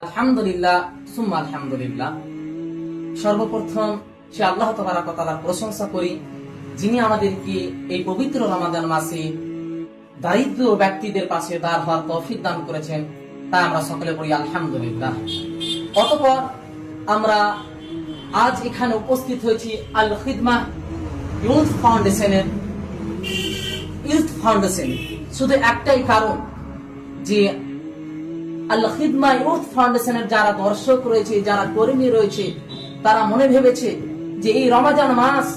আলহামদুলিল্লাহ সুম্মা আলহামদুলিল্লাহ। সর্বপ্রথম সে আল্লাহ তাবারক ওয়া তাআলার প্রশংসা করি, যিনি আমাদেরকে এই পবিত্র রমাদান মাসে দারিদ্র ব্যক্তিদের পাশে দাঁড় হওয়ার তৌফিক দান করেছেন, তাই আমরা সকলে বলি আলহামদুলিল্লাহ। অতঃপর আমরা আজ এখানে উপস্থিত হয়েছি আল খিদমাহ ইউথ ফাউন্ডেশন শুধু একটাই কারণ যে আল খিদমাহ ইউথ ফাউন্ডেশনের যারা দর্শক রয়েছে, যারা কর্মী রয়েছে, তারা মনে ভেবেছে যে এই রমাদান মাস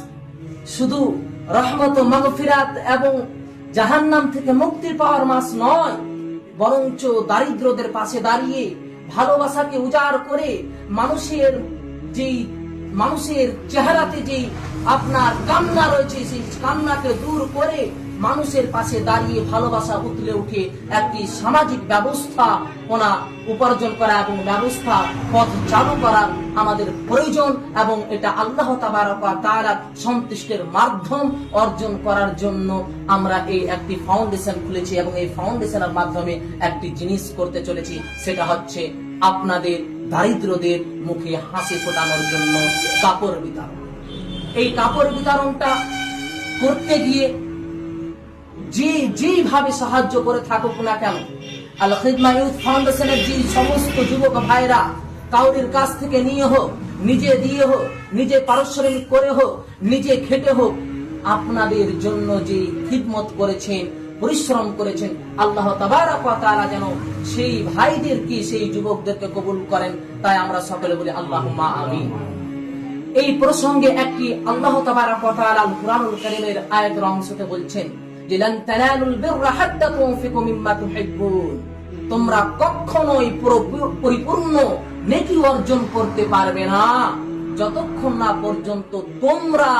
শুধু রহমত ও মাগফিরাত এবং জাহান্নাম থেকে মুক্তি পাওয়ার মাস নয়, বরঞ্চ দারিদ্রদের পাশে দাঁড়িয়ে ভালোবাসাকে উজাড় করে মানুষের চেহারাতে যেই আপনার কান্না রয়েছে, সেই কান্নাকে দূর করে মানুষের পাশে দাঁড়িয়ে ভালোবাসা উতলে উঠে একটি সামাজিক ব্যবস্থা উপার্জন করা এবং ব্যবস্থা পথ চালু করা আমাদের প্রয়োজন, এবং এটা আল্লাহ তাবারক ওয়া তাআলার সন্তুষ্টির মাধ্যম অর্জন করার জন্য আমরা এই একটি ফাউন্ডেশন খুলেছি এবং এই ফাউন্ডেশনের মাধ্যমে একটি জিনিস করতে চলেছি, সেটা হচ্ছে আপনাদের দারিদ্রদের মুখে হাসি ফোটানোর জন্য কাপড় বিতরণ। এই কাপড় বিতরণটা করতে গিয়ে যেভাবে সাহায্য করে থাকুক না কেন, আল খিদমাহ ইউথ ফাউন্ডেশনের যে সমস্ত যুবক ভাইরা কাউরির কাছ থেকে নিয়ে হোক, নিজে দিয়ে হোক, নিজে পারিশ্রমিক করে হোক, নিজে খেটে হোক, আপনাদের জন্য যে খিদমত করেছেন, পরিশ্রম করেছেন, আল্লাহ তাবারক ওয়া তাআলা যেন সেই ভাইদেরকে, সেই যুবকদেরকে কবুল করেন, তাই আমরা সকলে বলি আল্লাহুম্মা আমিন। এই প্রসঙ্গে একটি আল্লাহ তাবারক ওয়া তাআলা কুরআনুল কারীমের আয়াতের অংশতে বলছেন যে লান তানালুল বিররা হাত্তা তুনফিকু মিম্মা তুহিব্বুন, তোমরা কখনোই পরিপূর্ণ নেকি অর্জন করতে পারবে না যতক্ষণ না পর্যন্ত তোমরা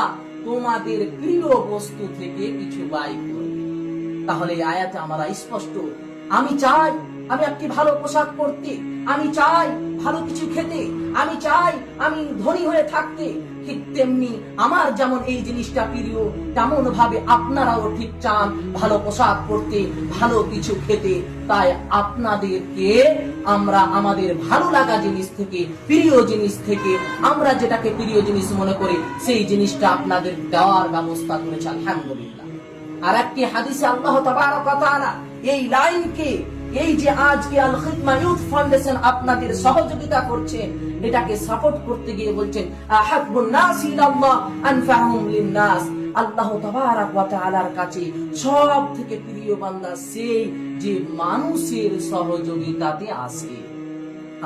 তোমাদের প্রিয় বস্তু থেকে কিছু ব্যয় করবে। তাহলে এই আয়াতে আমরা স্পষ্ট, আমি চাই আমি একটি ভালো পোশাক পরতে, আমি চাই ভালো কিছু খেতে, আমি চাই আমি ধনী হয়ে থাকতে, ঠিক তেমনি আমার যেমন এই জিনিসটা প্রিয়, তেমন ভাবে আপনারাও ঠিক চান ভালো পোশাক পরতে, ভালো কিছু খেতে। তাই আপনাদেরকে আমরা আমাদের ভালো লাগা জিনিস থেকে, প্রিয় জিনিস থেকে, আমরা যেটাকে প্রিয় জিনিস মনে করি, সেই জিনিসটা আপনাদের দেওয়ার ব্যবস্থা করেছে আলহামদুলিল্লাহ। আর একটি হাদিসে আল্লাহ তাবারক ওয়া তাআলা এই লাইনকে, এই যে আজকে আল খিদমাহ ইউথ ফাউন্ডেশন আপনাদের সহযোগিতা করছে, এটাকে সাপোর্ট করতে গিয়ে বলছেন আহাব্বুন নাস ইলাল্লাহ আনফাহুম লিন-নাস, আল্লাহ তাবারক ওয়া তাআলার কাছে সব থেকে প্রিয় বান্দা সেই যে মানুষের সহযোগিতাতে আসে।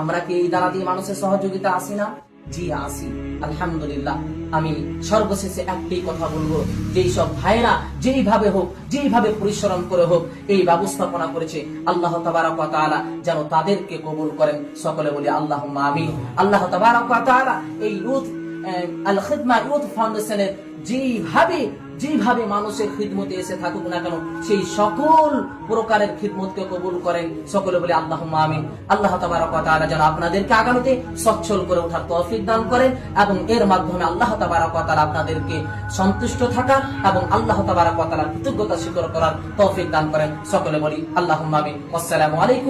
আমরা কি এই দ্বারা দিয়ে মানুষের সহযোগিতা আসি না? জি আসি, আলহামদুলিল্লাহ। আমি সর্বশেষে একটি কথা বলবো, যেই সব ভাইরা যেইভাবে হোক, যেইভাবে পরিশ্রম করে হোক এই ব্যবস্থাপনা করেছে, আল্লাহ তাবারক ওয়া তাআলা যেন তাদেরকে কবুল করেন, সকলে বলি আল্লাহুম্মা আমিন। আল্লাহ তাবারক ওয়া তাআলা এই আল খিদমাহ ইউথ ফাউন্ডেশনের যেভাবে মানুষের খিদমতে এসে থাকুক না কেন, সেই সকল প্রকারের খিদমতকে কবুল করেন, সকলে বলে আল্লাহুম্মা আমিন। আল্লাহ তাবারক ওয়া তাআলা যেন আপনাদেরকে আগামীতে সচ্ছল করে ওঠার তৌফিক দান করেন এবং এর মাধ্যমে আল্লাহ তাবারক ওয়া তাআলা আপনাদেরকে সন্তুষ্ট থাকার এবং আল্লাহ তাবারক ওয়া তাআলার কৃতজ্ঞতা স্বীকার করার তৌফিক দান করেন, সকলে বলি আল্লাহুম্মা আমিন। আসসালামু আলাইকুম।